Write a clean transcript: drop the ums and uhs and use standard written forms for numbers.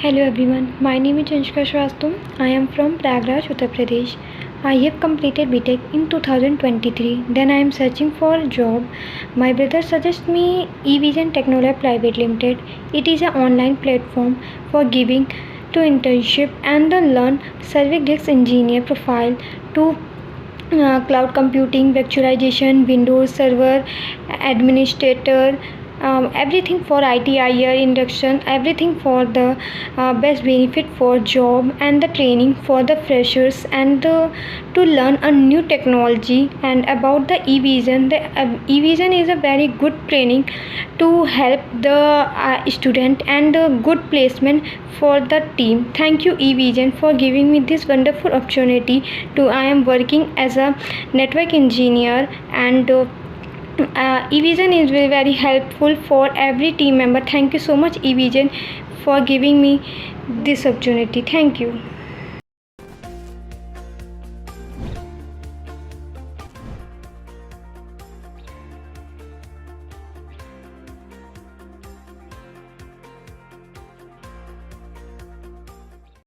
Hello everyone, my name is Anshika Srivastava. I am from Prayagraj, Uttar Pradesh. I have completed BTech in 2023. Then I am searching for a job. My brother suggested me Evision Technoserve Pvt Ltd. It is an online platform for giving to internship and the learn service desk engineer profile to cloud computing, virtualization, Windows server, administrator, everything for ITIR induction, everything for the best benefit for job and the training for the freshers and to learn a new technology. And about the eVision, the eVision is a very good training to help the student and a good placement for the team. Thank you eVision for giving me this wonderful opportunity to I am working as a network engineer and eVision is very helpful for every team member. Thank you so much eVision for giving me this opportunity. Thank you.